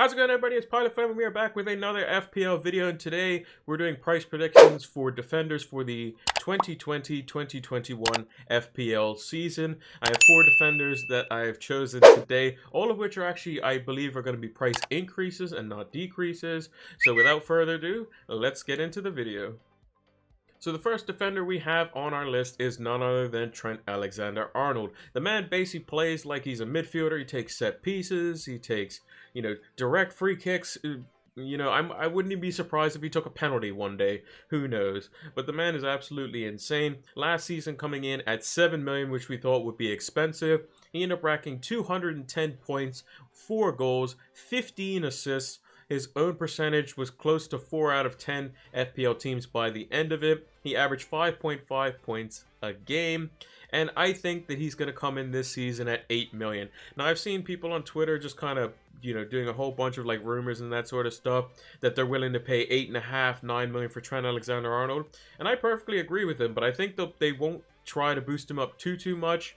How's it going, everybody? It's Pilot Fam, and we are back with another FPL video, and today we're doing price predictions for defenders for the 2020-2021 FPL season. I have 4 defenders that I have chosen today, all of which are actually, I believe, are going to be price increases and not decreases. So without further ado, let's get into the video. So the first defender we have on our list is none other than Trent Alexander-Arnold. The man basically plays like he's a midfielder. He takes set pieces. He takes, direct free kicks. I wouldn't even be surprised if he took a penalty one day. Who knows? But the man is absolutely insane. Last season coming in at 7 million, which we thought would be expensive. He ended up racking 210 points, 4 goals, 15 assists. His own percentage was close to 4 out of 10 FPL teams by the end of it. He averaged 5.5 points a game. And I think that he's going to come in this season at 8 million. Now, I've seen people on Twitter just kind of, doing a whole bunch of like rumors and that sort of stuff, that they're willing to pay 8.5, 9 million for Trent Alexander-Arnold. And I perfectly agree with them, but I think that they won't try to boost him up too much,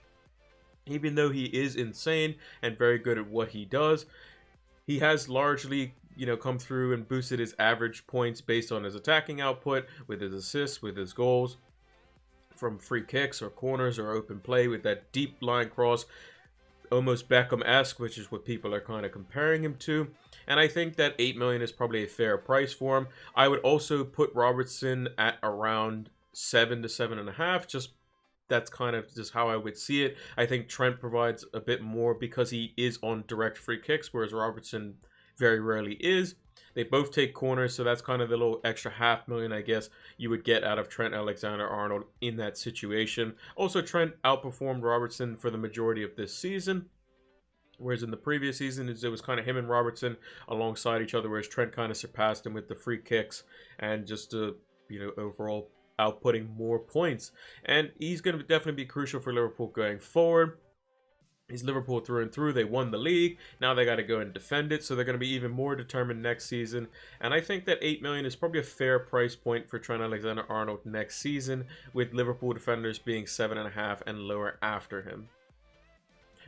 even though he is insane and very good at what he does. He has largely come through and boosted his average points based on his attacking output, with his assists, with his goals, from free kicks or corners or open play, with that deep line cross, almost Beckham-esque, which is what people are kind of comparing him to. And I think that 8 million is probably a fair price for him. I would also put Robertson at around 7 to 7.5, that's kind of just how I would see it. I think Trent provides a bit more because he is on direct free kicks, whereas Robertson very rarely is. They both take corners, so that's kind of the little extra 500,000, I guess, you would get out of Trent Alexander-Arnold in that situation. Also, Trent outperformed Robertson for the majority of this season, whereas in the previous season, it was kind of him and Robertson alongside each other, whereas Trent kind of surpassed him with the free kicks and just, overall outputting more points. And he's going to definitely be crucial for Liverpool going forward. He's Liverpool through and through. They won the league. Now they got to go and defend it. So they're going to be even more determined next season. And I think that 8 million is probably a fair price point for Trent Alexander-Arnold next season, with Liverpool defenders being 7.5 and lower after him.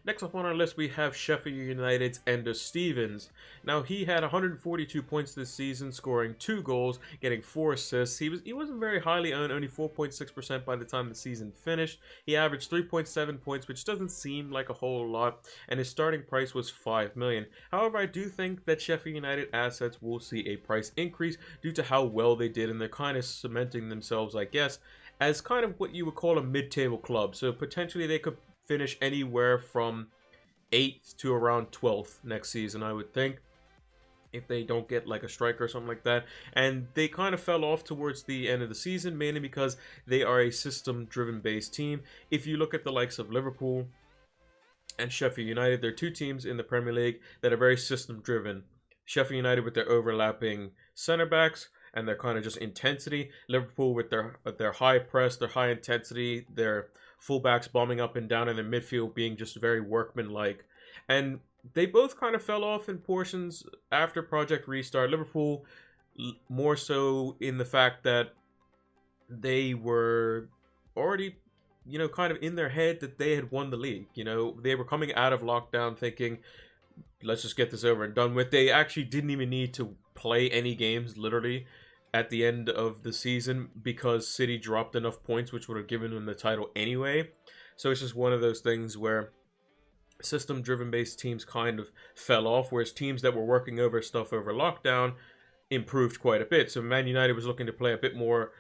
Next up on our list, we have Sheffield United's Ender Stevens. Now, he had 142 points this season, scoring 2 goals, getting 4 assists. He wasn't very highly owned, only 4.6% by the time the season finished. He averaged 3.7 points, which doesn't seem like a whole lot, and his starting price was 5 million. However, I do think that Sheffield United assets will see a price increase due to how well they did, and they're kind of cementing themselves, I guess, as kind of what you would call a mid-table club. So potentially they could finish anywhere from 8th to around 12th next season, I would think, if they don't get like a striker or something like that. And they kind of fell off towards the end of the season, mainly because they are a system-driven based team. If you look at the likes of Liverpool and Sheffield United, they're 2 teams in the Premier League that are very system-driven. Sheffield United with their overlapping center backs and their kind of just intensity. Liverpool with their high press, their high intensity, their fullbacks bombing up and down, in the midfield being just very workmanlike. And they both kind of fell off in portions after Project Restart. Liverpool more so in the fact that they were already, kind of in their head that they had won the league. They were coming out of lockdown thinking, let's just get this over and done with. They actually didn't even need to play any games, literally, at the end of the season, because City dropped enough points which would have given them the title anyway. So it's just one of those things where system-driven based teams kind of fell off, whereas teams that were working over stuff over lockdown improved quite a bit. So Man United was looking to play a bit more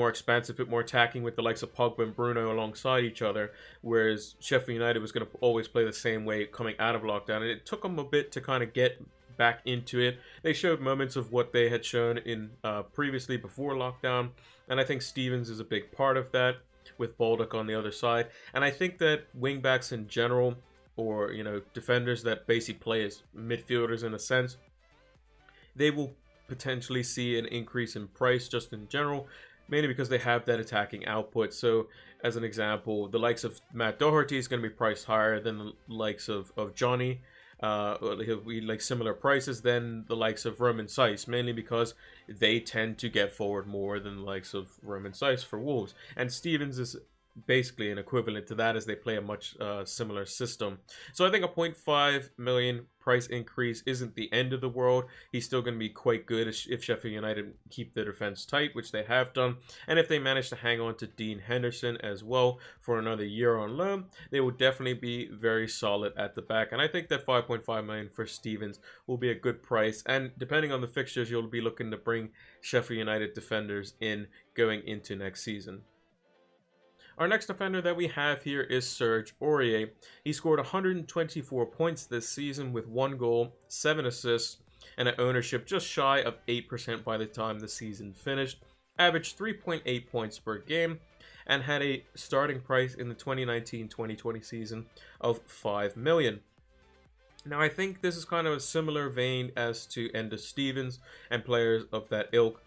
expansive, a bit more attacking, with the likes of Pogba and Bruno alongside each other, whereas Sheffield United was going to always play the same way coming out of lockdown, and it took them a bit to kind of get back into it. They showed moments of what they had shown in previously before lockdown, and I think Stevens is a big part of that, with Baldock on the other side. And I think that wingbacks in general, or defenders that basically play as midfielders in a sense, they will potentially see an increase in price just in general, mainly because they have that attacking output. So as an example, the likes of Matt Doherty is going to be priced higher than the likes of Johnny. He'll be like similar prices than the likes of Roman Saiss, mainly because they tend to get forward more than the likes of Roman Saiss for Wolves. And Stevens is basically an equivalent to that, as they play a much similar system. So I think a 0.5 million price increase isn't the end of the world. He's still going to be quite good if Sheffield United keep their defense tight, which they have done. And if they manage to hang on to Dean Henderson as well for another year on loan, they will definitely be very solid at the back. And I think that 5.5 million for Stevens will be a good price. And depending on the fixtures, you'll be looking to bring Sheffield United defenders in going into next season. Our next defender that we have here is Serge Aurier. He scored 124 points this season with 1 goal, 7 assists, and an ownership just shy of 8% by the time the season finished. Averaged 3.8 points per game and had a starting price in the 2019-2020 season of 5 million. Now, I think this is kind of a similar vein as to Enda Stevens and players of that ilk.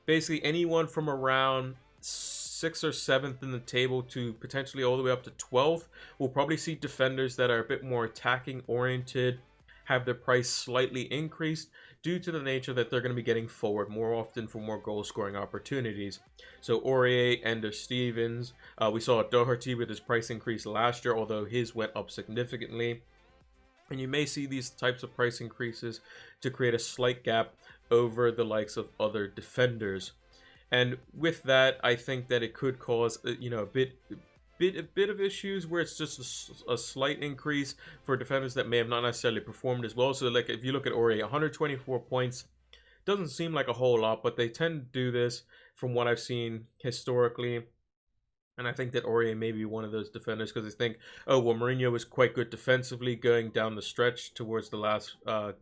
Basically, anyone from around 6th or 7th in the table to potentially all the way up to 12th will probably see defenders that are a bit more attacking oriented have their price slightly increased due to the nature that they're going to be getting forward more often for more goal scoring opportunities. So Aurier, Ender Stevens, we saw Doherty with his price increase last year, although his went up significantly. And you may see these types of price increases to create a slight gap over the likes of other defenders. And with that, I think that it could cause, a bit of issues where it's just a slight increase for defenders that may have not necessarily performed as well. So, like, if you look at Aurier, 124 points doesn't seem like a whole lot, but they tend to do this from what I've seen historically. And I think that Aurier may be one of those defenders because I think, oh, well, Mourinho was quite good defensively going down the stretch towards the last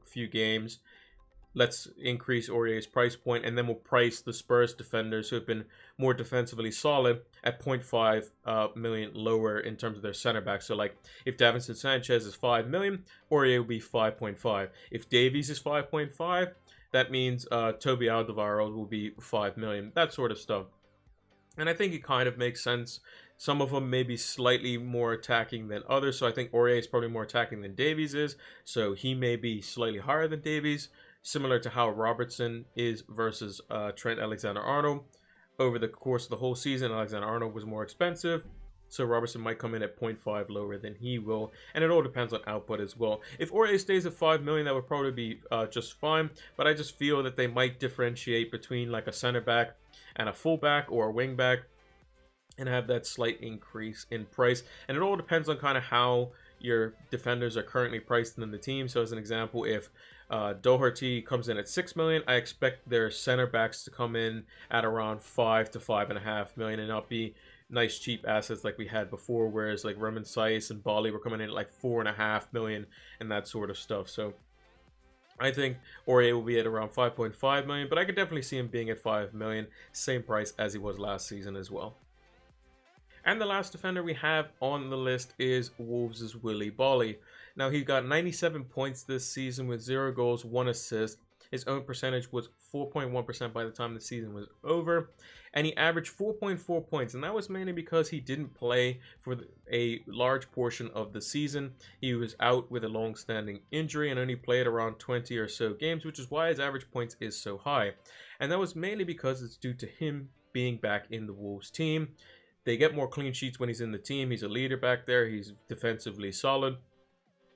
few games. Let's increase Aurier's price point, and then we'll price the Spurs defenders who have been more defensively solid at 0.5 million lower in terms of their center back. So, like, if Davinson Sanchez is 5 million, Aurier will be 5.5. If Davies is 5.5, that means Toby Alderweireld will be 5 million. That sort of stuff. And I think it kind of makes sense. Some of them may be slightly more attacking than others. So I think Aurier is probably more attacking than Davies is. So he may be slightly higher than Davies, similar to how Robertson is versus Trent Alexander-Arnold. Over the course of the whole season, Alexander-Arnold was more expensive, so Robertson might come in at 0.5 lower than he will, and it all depends on output as well. If Aurier stays at 5 million, that would probably be just fine, but I just feel that they might differentiate between like a center back and a fullback or a wing back and have that slight increase in price, and it all depends on kind of how your defenders are currently priced in the team. So as an example, if Doherty comes in at 6 million, I expect their center backs to come in at around 5 to 5.5 million and not be nice cheap assets like we had before, whereas like Roman Saiz and Boly were coming in at like 4.5 million and that sort of stuff. So I think Aurier will be at around 5.5 million, but I could definitely see him being at 5 million, same price as he was last season as well. And the last defender we have on the list is Wolves' Willy Boly. Now, he got 97 points this season with 0 goals, 1 assist. His own percentage was 4.1% by the time the season was over. And he averaged 4.4 points. And that was mainly because he didn't play for a large portion of the season. He was out with a long-standing injury and only played around 20 or so games, which is why his average points is so high. And that was mainly because it's due to him being back in the Wolves team. They get more clean sheets when he's in the team. He's a leader back there. He's defensively solid.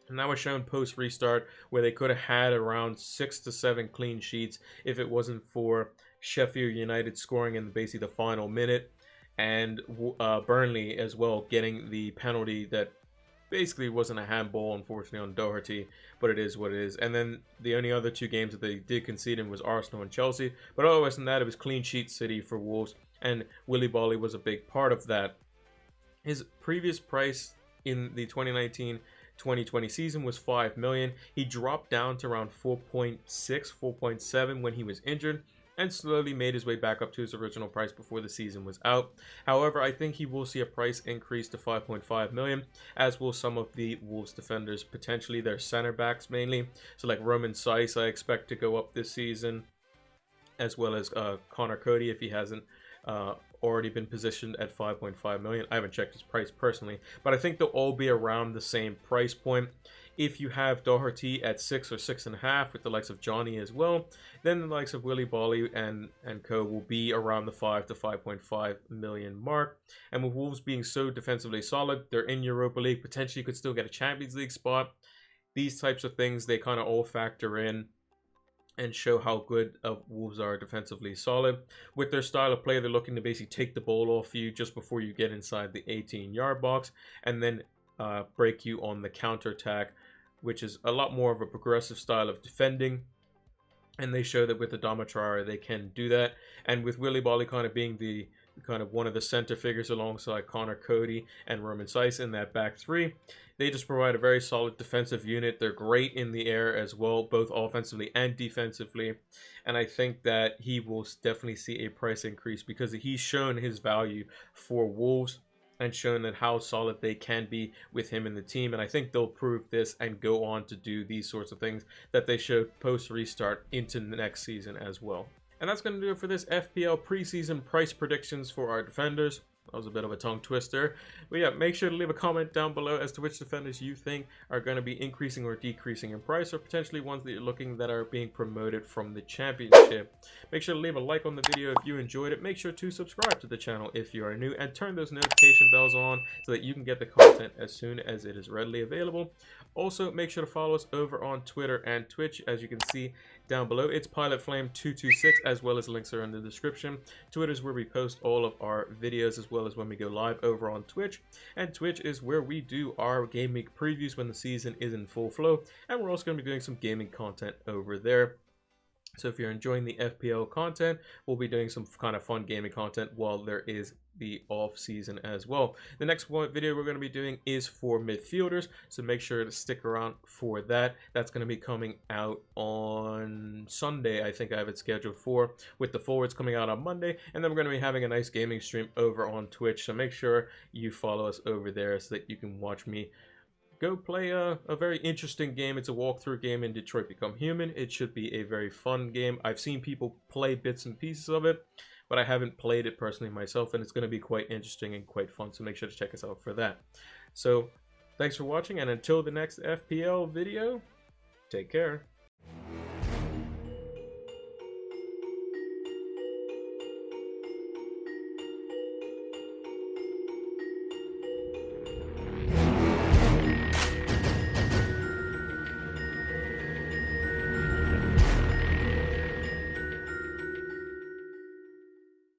And that was shown post-restart where they could have had around 6 to 7 clean sheets if it wasn't for Sheffield United scoring in basically the final minute. And Burnley as well getting the penalty that basically wasn't a handball, unfortunately, on Doherty. But it is what it is. And then the only other 2 games that they did concede in was Arsenal and Chelsea. But otherwise than that, it was clean sheet city for Wolves. And Willy Boly was a big part of that. His previous price in the 2019-2020 season was 5 million. He dropped down to around 4.6, 4.7 when he was injured and slowly made his way back up to his original price before the season was out. However, I think he will see a price increase to 5.5 million, as will some of the Wolves defenders, potentially their center backs mainly. So like Roman Saiz, I expect to go up this season, as well as Connor Cody if he hasn't already been positioned at 5.5 million. I haven't checked his price personally, but I think they'll all be around the same price point. If you have Doherty at 6 or 6.5 with the likes of Johnny as well, then the likes of Willy Boly and co will be around the 5 to 5.5 million mark. And with Wolves being so defensively solid, they're in Europa League, potentially could still get a Champions League spot. These types of things, they kind of all factor in and show how good Wolves are defensively solid. With their style of play, they're looking to basically take the ball off you just before you get inside the 18-yard box, and then break you on the counterattack, which is a lot more of a progressive style of defending. And they show that with the Adama Traore, they can do that. And with Willy Boly kind of being the one of the center figures alongside Connor Cody and Roman Saiz in that back three, they just provide a very solid defensive unit. They're great in the air as well, both offensively and defensively. And I think that he will definitely see a price increase because he's shown his value for Wolves and shown that how solid they can be with him in the team. And I think they'll prove this and go on to do these sorts of things that they showed post restart into the next season as well. And that's going to do it for this FPL preseason price predictions for our defenders. That was a bit of a tongue twister. But yeah, make sure to leave a comment down below as to which defenders you think are going to be increasing or decreasing in price, or potentially ones that you're looking that are being promoted from the championship. Make sure to leave a like on the video if you enjoyed it. Make sure to subscribe to the channel if you are new, and turn those notification bells on so that you can get the content as soon as it is readily available. Also, make sure to follow us over on Twitter and Twitch, as you can see down below. It's PilotFlame226, as well as links are in the description. Twitter is where we post all of our videos, as well as when we go live over on Twitch. And Twitch is where we do our Game Week previews when the season is in full flow. And we're also going to be doing some gaming content over there. So if you're enjoying the FPL content, we'll be doing some kind of fun gaming content while there is the off season as well. The next video we're going to be doing is for midfielders, so make sure to stick around for that. That's going to be coming out on Sunday, I think I have it scheduled for, with the forwards coming out on Monday, and then we're going to be having a nice gaming stream over on Twitch, so make sure you follow us over there so that you can watch me go play a very interesting game. It's a walkthrough game in Detroit Become Human. It should be a very fun game. I've seen people play bits and pieces of it, but I haven't played it personally myself, and it's going to be quite interesting and quite fun, so make sure to check us out for that. So thanks for watching, and until the next FPL video, take care.